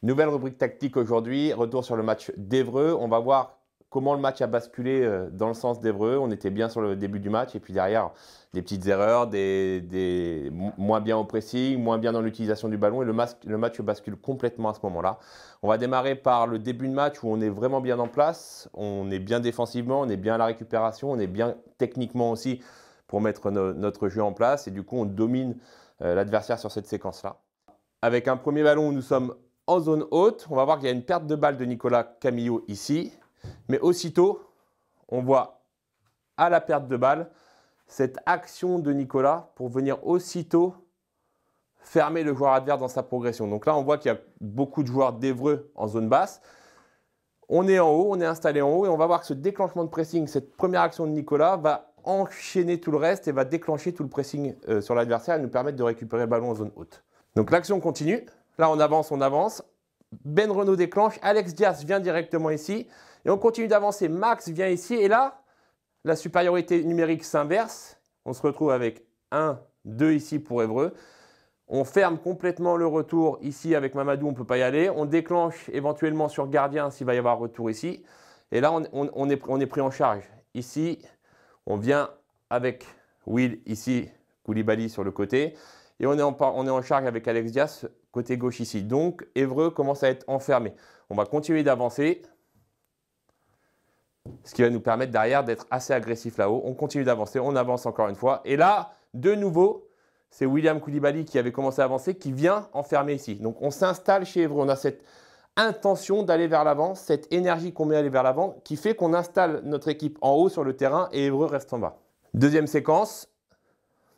Nouvelle rubrique tactique aujourd'hui, retour sur le match d'Évreux. On va voir comment le match a basculé dans le sens d'Évreux. On était bien sur le début du match et puis derrière, des petites erreurs, moins bien au pressing, moins bien dans l'utilisation du ballon et le match bascule complètement à ce moment-là. On va démarrer par le début de match où on est vraiment bien en place, on est bien défensivement, on est bien à la récupération, on est bien techniquement aussi pour mettre notre jeu en place et du coup on domine l'adversaire sur cette séquence-là. Avec un premier ballon où nous sommes en zone haute, on va voir qu'il y a une perte de balle de Nicolas Camillo ici. Mais aussitôt, on voit à la perte de balle cette action de Nicolas pour venir aussitôt fermer le joueur adverse dans sa progression. Donc là, on voit qu'il y a beaucoup de joueurs d'Évreux en zone basse. On est en haut, on est installé en haut et on va voir que ce déclenchement de pressing, cette première action de Nicolas va enchaîner tout le reste et va déclencher tout le pressing sur l'adversaire et nous permettre de récupérer le ballon en zone haute. Donc l'action continue. Là, on avance, on avance. Ben Renaud déclenche. Alex Diaz vient directement ici. Et on continue d'avancer. Max vient ici. Et là, la supériorité numérique s'inverse. On se retrouve avec 1, 2 ici pour Évreux. On ferme complètement le retour ici avec Mamadou. On ne peut pas y aller. On déclenche éventuellement sur gardien s'il va y avoir retour ici. Et là, on est pris en charge. Ici, on vient avec Will ici, Koulibaly sur le côté. Et on est en charge avec Alex Diaz, côté gauche ici. Donc, Évreux commence à être enfermé. On va continuer d'avancer, ce qui va nous permettre derrière d'être assez agressif là-haut. On continue d'avancer, on avance encore une fois. Et là, de nouveau, c'est William Koulibaly qui avait commencé à avancer, qui vient enfermer ici. Donc, on s'installe chez Évreux. On a cette intention d'aller vers l'avant, cette énergie qu'on met à aller vers l'avant, qui fait qu'on installe notre équipe en haut sur le terrain et Évreux reste en bas. Deuxième séquence.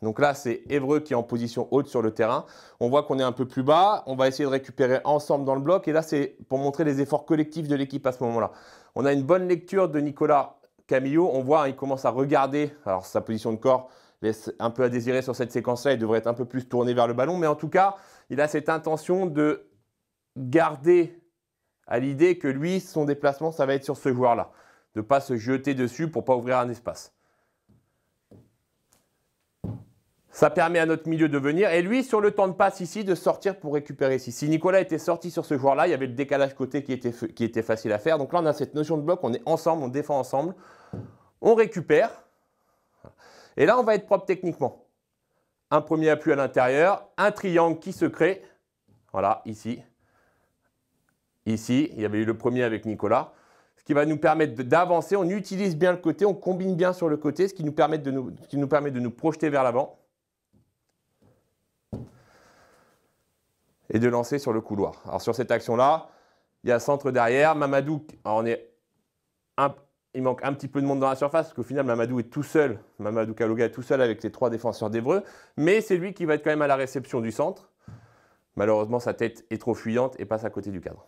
Donc là, c'est Évreux qui est en position haute sur le terrain. On voit qu'on est un peu plus bas. On va essayer de récupérer ensemble dans le bloc. Et là, c'est pour montrer les efforts collectifs de l'équipe à ce moment-là. On a une bonne lecture de Nicolas Camillo. On voit, il commence à regarder. Alors, sa position de corps laisse un peu à désirer sur cette séquence-là. Il devrait être un peu plus tourné vers le ballon. Mais en tout cas, il a cette intention de garder à l'idée que lui, son déplacement, ça va être sur ce joueur-là. De ne pas se jeter dessus pour ne pas ouvrir un espace. Ça permet à notre milieu de venir. Et lui, sur le temps de passe ici, de sortir pour récupérer ici. Si Nicolas était sorti sur ce joueur-là, il y avait le décalage côté qui était facile à faire. Donc là, on a cette notion de bloc. On est ensemble, on défend ensemble. On récupère. Et là, on va être propre techniquement. Un premier appui à l'intérieur. Un triangle qui se crée. Voilà, ici. Ici, il y avait eu le premier avec Nicolas. Ce qui va nous permettre d'avancer. On utilise bien le côté. On combine bien sur le côté. Ce qui nous permet de nous projeter vers l'avant. Et de lancer sur le couloir. Alors sur cette action-là, il y a centre derrière. Mamadou, il manque un petit peu de monde dans la surface, parce qu'au final, Mamadou est tout seul. Mamadou Kaloga est tout seul avec les 3 défenseurs d'Évreux. Mais c'est lui qui va être quand même à la réception du centre. Malheureusement, sa tête est trop fuyante et passe à côté du cadre.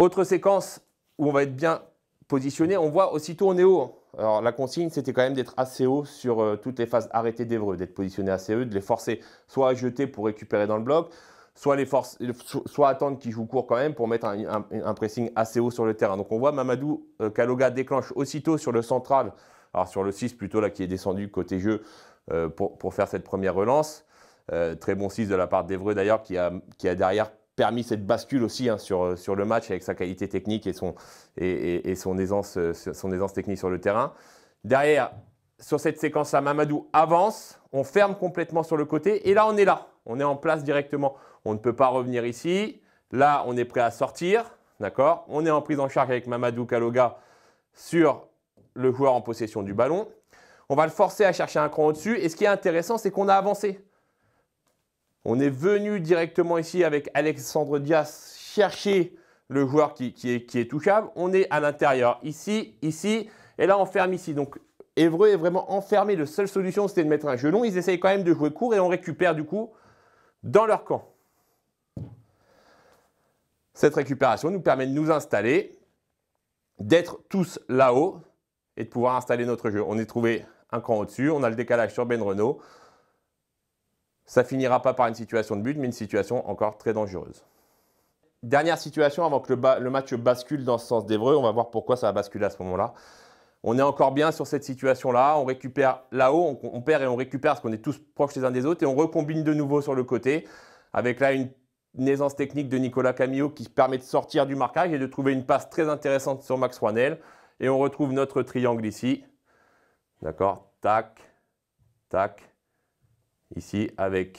Autre séquence où on va être bien positionné. On voit aussitôt on est haut. Alors la consigne, c'était quand même d'être assez haut sur toutes les phases arrêtées d'Évreux, d'être positionné assez haut, de les forcer soit à jeter pour récupérer dans le bloc, soit attendre qu'ils jouent court quand même pour mettre un pressing assez haut sur le terrain. Donc on voit Mamadou Kaloga déclenche aussitôt sur le central, alors sur le 6 plutôt là qui est descendu côté jeu pour faire cette première relance. Très bon 6 de la part d'Évreux d'ailleurs qui a derrière permis cette bascule aussi sur le match avec sa qualité technique et son aisance technique sur le terrain. Derrière, sur cette séquence-là, Mamadou avance, on ferme complètement sur le côté et là, on est là. On est en place directement. On ne peut pas revenir ici. Là, on est prêt à sortir. D'accord ? On est en prise en charge avec Mamadou Kaloga sur le joueur en possession du ballon. On va le forcer à chercher un cran au-dessus. Et ce qui est intéressant, c'est qu'on a avancé. On est venu directement ici avec Alexandre Diaz chercher le joueur qui est touchable. On est à l'intérieur, ici, ici. Et là, on ferme ici. Donc, Évreux est vraiment enfermé. La seule solution, c'était de mettre un jeu long. Ils essayent quand même de jouer court et on récupère du coup dans leur camp. Cette récupération nous permet de nous installer, d'être tous là-haut et de pouvoir installer notre jeu. On est trouvé un cran au-dessus. On a le décalage sur Ben Renaud. Ça finira pas par une situation de but, mais une situation encore très dangereuse. Dernière situation avant que le match bascule dans ce sens d'Évreux. On va voir pourquoi ça a basculé à ce moment-là. On est encore bien sur cette situation-là. On récupère là-haut, on perd et on récupère parce qu'on est tous proches les uns des autres. Et on recombine de nouveau sur le côté avec là une aisance technique de Nicolas Camillo qui permet de sortir du marquage et de trouver une passe très intéressante sur Max Rouanel. Et on retrouve notre triangle ici. D'accord? Tac, tac. Ici avec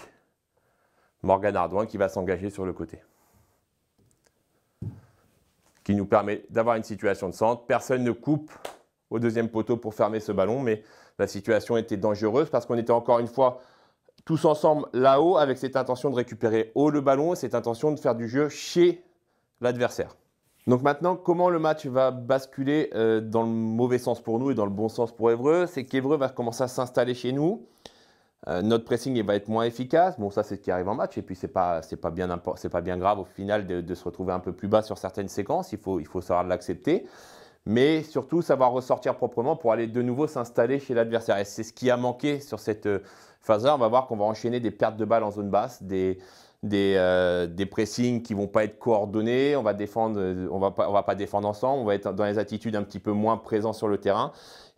Morgan Ardouin qui va s'engager sur le côté. Ce qui nous permet d'avoir une situation de centre. Personne ne coupe au deuxième poteau pour fermer ce ballon, mais la situation était dangereuse parce qu'on était encore une fois tous ensemble là-haut avec cette intention de récupérer haut le ballon, cette intention de faire du jeu chez l'adversaire. Donc maintenant, comment le match va basculer dans le mauvais sens pour nous et dans le bon sens pour Évreux? C'est qu'Évreux va commencer à s'installer chez nous. Notre pressing va être moins efficace. Bon, ça, c'est ce qui arrive en match. Et puis, c'est pas bien grave au final de se retrouver un peu plus bas sur certaines séquences. Il faut savoir l'accepter. Mais surtout, savoir ressortir proprement pour aller de nouveau s'installer chez l'adversaire. Et c'est ce qui a manqué sur cette phase-là. On va voir qu'on va enchaîner des pertes de balles en zone basse, des pressings qui ne vont pas être coordonnés. On va pas défendre ensemble. On va être dans les attitudes un petit peu moins présents sur le terrain.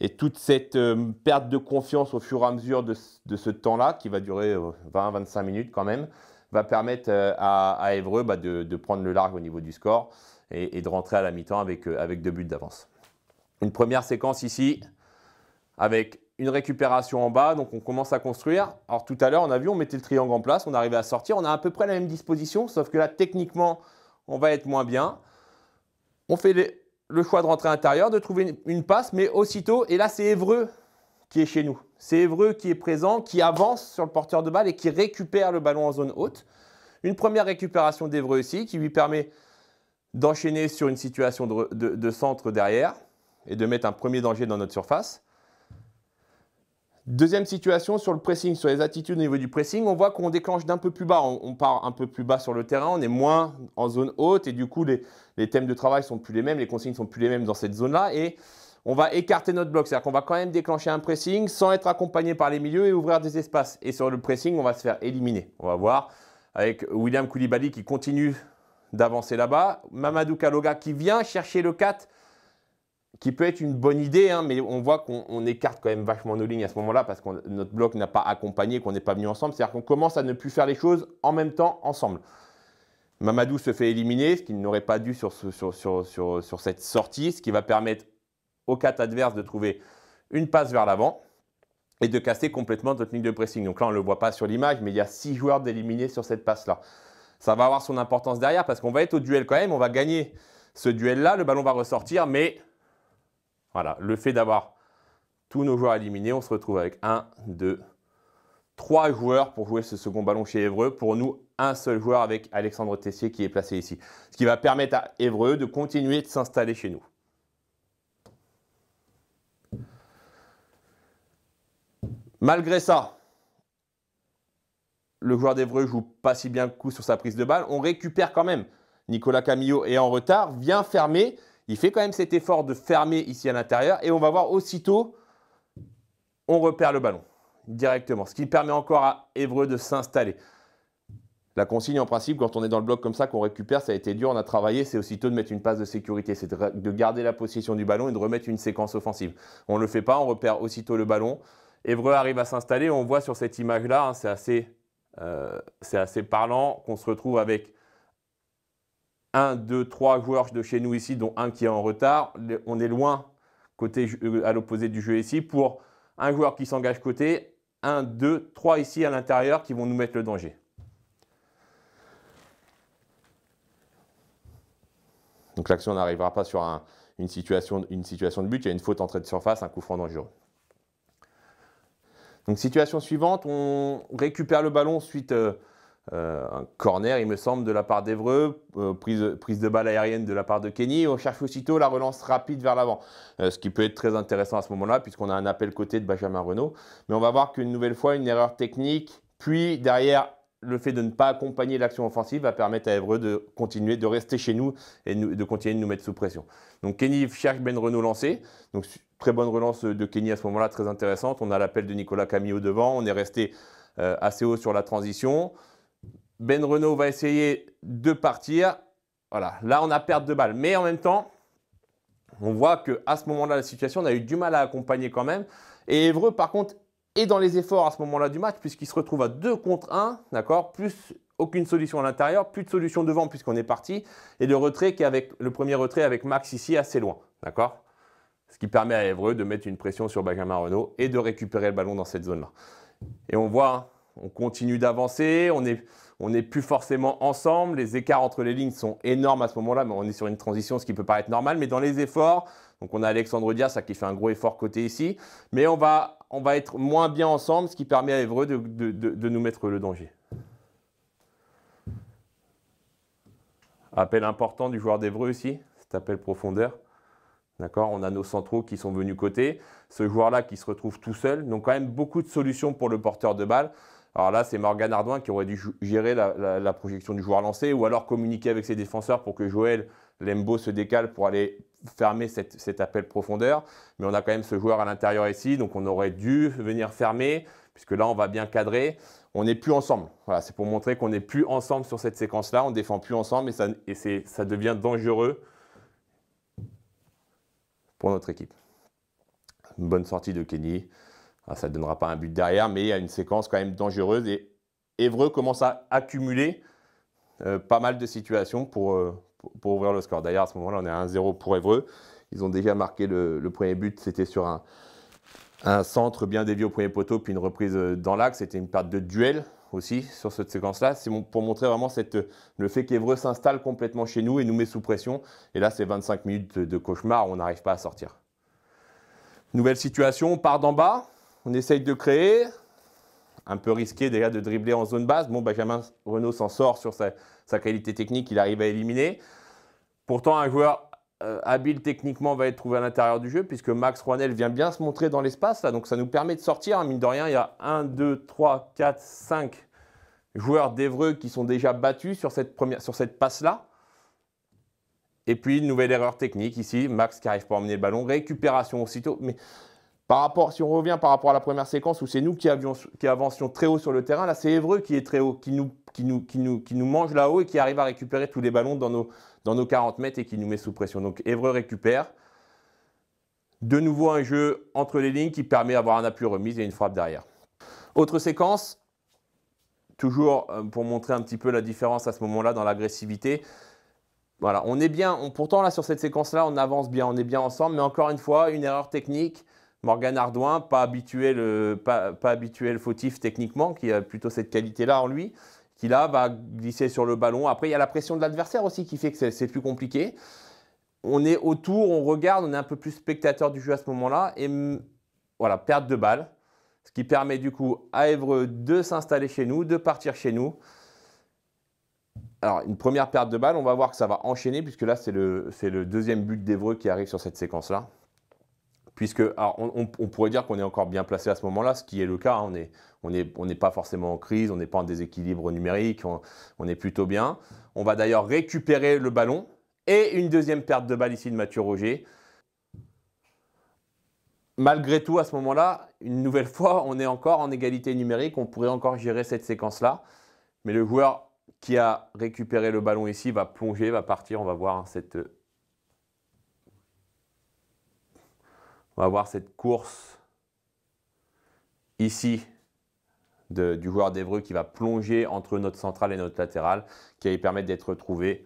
Et toute cette perte de confiance au fur et à mesure de ce temps-là, qui va durer 20-25 minutes quand même, va permettre à Évreux de prendre le large au niveau du score et de rentrer à la mi-temps avec 2 buts d'avance. Une première séquence ici avec une récupération en bas, donc on commence à construire. Alors tout à l'heure, on a vu, on mettait le triangle en place, on arrivait à sortir, on a à peu près la même disposition, sauf que là, techniquement, on va être moins bien. On fait le choix de rentrer à l'intérieur, de trouver une passe, mais aussitôt, et là, c'est Évreux qui est chez nous. C'est Évreux qui est présent, qui avance sur le porteur de balle et qui récupère le ballon en zone haute. Une première récupération d'Évreux ici, qui lui permet d'enchaîner sur une situation de centre derrière et de mettre un premier danger dans notre surface. Deuxième situation sur le pressing, sur les attitudes au niveau du pressing, on voit qu'on déclenche d'un peu plus bas, on part un peu plus bas sur le terrain, on est moins en zone haute et du coup les thèmes de travail ne sont plus les mêmes, les consignes ne sont plus les mêmes dans cette zone-là et on va écarter notre bloc, c'est-à-dire qu'on va quand même déclencher un pressing sans être accompagné par les milieux et ouvrir des espaces. Et sur le pressing, on va se faire éliminer. On va voir avec William Koulibaly qui continue d'avancer là-bas, Mamadou Kaloga qui vient chercher le 4, qui peut être une bonne idée, hein, mais on voit qu'on écarte quand même vachement nos lignes à ce moment-là parce que notre bloc n'a pas accompagné, qu'on n'est pas venu ensemble. C'est-à-dire qu'on commence à ne plus faire les choses en même temps, ensemble. Mamadou se fait éliminer, ce qu'il n'aurait pas dû sur cette sortie, ce qui va permettre au 4 adverse de trouver une passe vers l'avant et de casser complètement notre ligne de pressing. Donc là, on ne le voit pas sur l'image, mais il y a 6 joueurs d'éliminés sur cette passe-là. Ça va avoir son importance derrière parce qu'on va être au duel quand même, on va gagner ce duel-là, le ballon va ressortir, mais voilà, le fait d'avoir tous nos joueurs éliminés, on se retrouve avec 1, 2, 3 joueurs pour jouer ce second ballon chez Évreux. Pour nous, un seul joueur avec Alexandre Tessier qui est placé ici. Ce qui va permettre à Évreux de continuer de s'installer chez nous. Malgré ça, le joueur d'Évreux ne joue pas si bien le coup sur sa prise de balle. On récupère quand même. Nicolas Camillo est en retard, vient fermer. Il fait quand même cet effort de fermer ici à l'intérieur. Et on va voir aussitôt, on repère le ballon directement. Ce qui permet encore à Évreux de s'installer. La consigne en principe, quand on est dans le bloc comme ça, qu'on récupère, ça a été dur, on a travaillé, c'est aussitôt de mettre une passe de sécurité. C'est de garder la possession du ballon et de remettre une séquence offensive. On ne le fait pas, on repère aussitôt le ballon. Évreux arrive à s'installer. On voit sur cette image-là, hein, c'est assez parlant qu'on se retrouve avec 1, 2, 3 joueurs de chez nous ici, dont un qui est en retard. On est loin à l'opposé du jeu ici pour un joueur qui s'engage côté. 1, 2, 3 ici à l'intérieur qui vont nous mettre le danger. Donc l'action n'arrivera pas sur une situation de but. Il y a une faute entrée de surface, un coup franc dangereux. Donc situation suivante, on récupère le ballon suite un corner, il me semble, de la part d'Évreux, prise de balle aérienne de la part de Kenny. On cherche aussitôt la relance rapide vers l'avant, ce qui peut être très intéressant à ce moment-là, puisqu'on a un appel côté de Benjamin Renaud. Mais on va voir qu'une nouvelle fois, une erreur technique, puis derrière, le fait de ne pas accompagner l'action offensive va permettre à Évreux de continuer, de rester chez nous et de continuer de nous mettre sous pression. Donc Kenny cherche Ben Renaud lancé. Donc très bonne relance de Kenny à ce moment-là, très intéressante. On a l'appel de Nicolas Camillo devant. On est resté assez haut sur la transition. Ben Renaud va essayer de partir. Voilà, là on a perte de balle. Mais en même temps, on voit qu'à ce moment-là, la situation, on a eu du mal à accompagner quand même. Et Évreux, par contre, est dans les efforts à ce moment-là du match, puisqu'il se retrouve à 2 contre 1, d'accord, plus aucune solution à l'intérieur, plus de solution devant puisqu'on est parti, et le retrait qui est avec le premier retrait avec Max ici assez loin, d'accord? Ce qui permet à Évreux de mettre une pression sur Benjamin Renaud et de récupérer le ballon dans cette zone-là. Et on voit, hein, on continue d'avancer, on n'est plus forcément ensemble, les écarts entre les lignes sont énormes à ce moment-là, mais on est sur une transition, ce qui peut paraître normal, mais dans les efforts, donc on a Alexandre Dias qui fait un gros effort côté ici, mais on va être moins bien ensemble, ce qui permet à Évreux de nous mettre le danger. Appel important du joueur d'Évreux ici, cet appel profondeur. D'accord, on a nos centraux qui sont venus côté. Ce joueur-là qui se retrouve tout seul. Donc quand même beaucoup de solutions pour le porteur de balle. Alors là, c'est Morgan Ardouin qui aurait dû gérer la projection du joueur lancé ou alors communiquer avec ses défenseurs pour que Joël Lembo se décale pour aller fermer cet appel profondeur. Mais on a quand même ce joueur à l'intérieur ici. Donc on aurait dû venir fermer puisque là, on va bien cadrer. On n'est plus ensemble. Voilà, c'est pour montrer qu'on n'est plus ensemble sur cette séquence-là. On ne défend plus ensemble et ça devient dangereux pour notre équipe. Une bonne sortie de Kenny. Ça ne donnera pas un but derrière, mais il y a une séquence quand même dangereuse. Et Évreux commence à accumuler pas mal de situations pour ouvrir le score. D'ailleurs, à ce moment-là, on est à 1-0 pour Évreux. Ils ont déjà marqué le premier but. C'était sur un centre bien dévié au premier poteau, puis une reprise dans l'axe. C'était une perte de duel aussi sur cette séquence-là. C'est pour montrer vraiment le fait qu'Évreux s'installe complètement chez nous et nous met sous pression. Et là, c'est 25 minutes de cauchemar, on n'arrive pas à sortir. Nouvelle situation, on part d'en bas, on essaye de créer. Un peu risqué déjà de dribbler en zone basse. Bon, Benjamin Renaud s'en sort sur sa qualité technique, il arrive à éliminer. Pourtant, un joueur habile techniquement va être trouvé à l'intérieur du jeu puisque Max Rouanel vient bien se montrer dans l'espace. Donc ça nous permet de sortir. Mine de rien, il y a 1, 2, 3, 4, 5 joueurs d'Évreux qui sont déjà battus sur cette passe-là. Et puis, une nouvelle erreur technique ici. Max qui n'arrive pas à emmener le ballon. Récupération aussitôt. Mais si on revient par rapport à la première séquence où c'est nous qui avancions très haut sur le terrain, là c'est Évreux qui est très haut, qui nous mange là-haut et qui arrive à récupérer tous les ballons dans nos 40 mètres et qui nous met sous pression. Donc Évreux récupère. De nouveau un jeu entre les lignes qui permet d'avoir un appui remise et une frappe derrière. Autre séquence, toujours pour montrer un petit peu la différence à ce moment-là dans l'agressivité. Voilà, on est bien, pourtant là sur cette séquence-là, on avance bien, on est bien ensemble, mais encore une fois, une erreur technique. Morgan Ardouin, pas habituel fautif techniquement, qui a plutôt cette qualité-là en lui, qui là va glisser sur le ballon. Après, il y a la pression de l'adversaire aussi qui fait que c'est plus compliqué. On est autour, on regarde, on est un peu plus spectateur du jeu à ce moment-là. Et voilà, perte de balle, ce qui permet du coup à Évreux de s'installer chez nous, de partir chez nous. Alors, une première perte de balle, on va voir que ça va enchaîner, puisque là, c'est le deuxième but d'Évreux qui arrive sur cette séquence-là. Puisque, alors, on pourrait dire qu'on est encore bien placé à ce moment-là, ce qui est le cas. Hein, on n'est pas forcément en crise, on n'est pas en déséquilibre numérique, on est plutôt bien. On va d'ailleurs récupérer le ballon et une deuxième perte de balle ici de Mathieu Roger. Malgré tout, à ce moment-là, une nouvelle fois, on est encore en égalité numérique, on pourrait encore gérer cette séquence-là. Mais le joueur qui a récupéré le ballon ici va plonger, va partir, on va voir cette course ici du joueur d'Évreux qui va plonger entre notre centrale et notre latérale, qui va lui permettre d'être retrouvé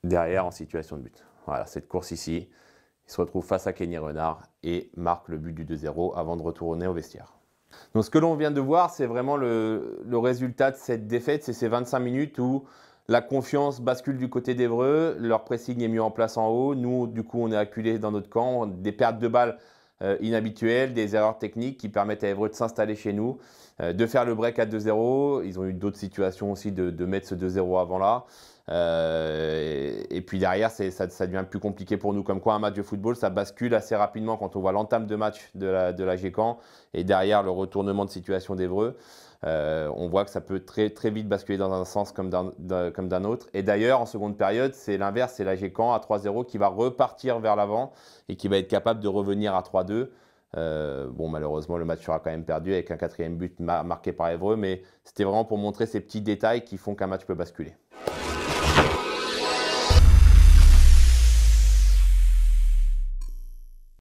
derrière en situation de but. Voilà, cette course ici, il se retrouve face à Kenny Renard et marque le but du 2-0 avant de retourner au vestiaire. Donc ce que l'on vient de voir, c'est vraiment le résultat de cette défaite, c'est ces 25 minutes où la confiance bascule du côté d'Évreux, leur pressing est mis en place en haut. Nous, du coup, on est acculés dans notre camp. Des pertes de balles inhabituelles, des erreurs techniques qui permettent à Évreux de s'installer chez nous, de faire le break à 2-0. Ils ont eu d'autres situations aussi de mettre ce 2-0 avant là. Et puis derrière, ça devient plus compliqué pour nous. Comme quoi, un match de football, ça bascule assez rapidement quand on voit l'entame de match de la Gécamp et derrière le retournement de situation d'Évreux. On voit que ça peut très, très vite basculer dans un sens comme d'un autre. Et d'ailleurs, en seconde période, c'est l'inverse, c'est la Gécamp à 3-0 qui va repartir vers l'avant et qui va être capable de revenir à 3-2. Bon, malheureusement, le match sera quand même perdu avec un 4e but marqué par Évreux, mais c'était vraiment pour montrer ces petits détails qui font qu'un match peut basculer.